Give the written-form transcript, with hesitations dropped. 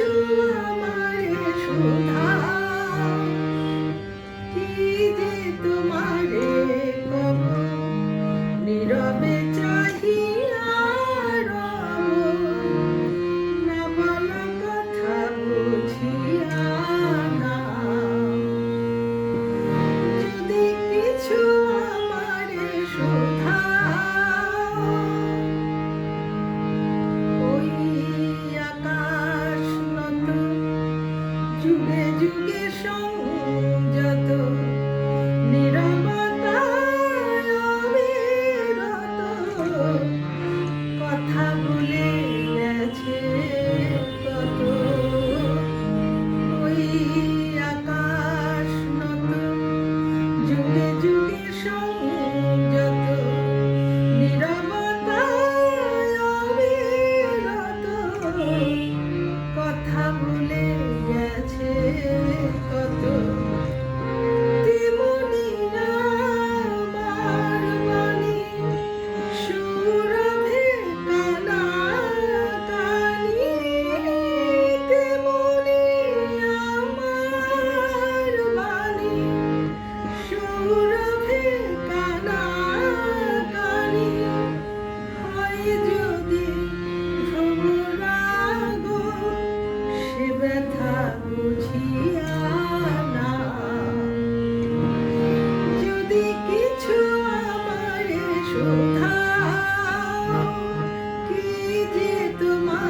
কিছু আমারে শোধাও, কি যে তোমারে কব, নীরবে চাহিয়া রব, না বলা কথা বুঝিয়া নাও। যদি কিছু আমারে শোধাও, ওই আকাশ নত, যুগে যুগে সংযত, নীরবতায় অবিরত, কথা বলে গেছে কত। ওই আকাশ নত, যুগে যুগে সংযত, নীরবতায় অবিরত, কথা বলে গেছে কত। তেমনি আমার বাণী সুরভে কানাকানি, তেমনি আমার বাণী সুরভে কানাকানি, হয় যদি ভ্রমরাগ, সে ব্যথা বুঝিয়া নাও। যদি কিছু আমারে শোধাও, কি যে তোমার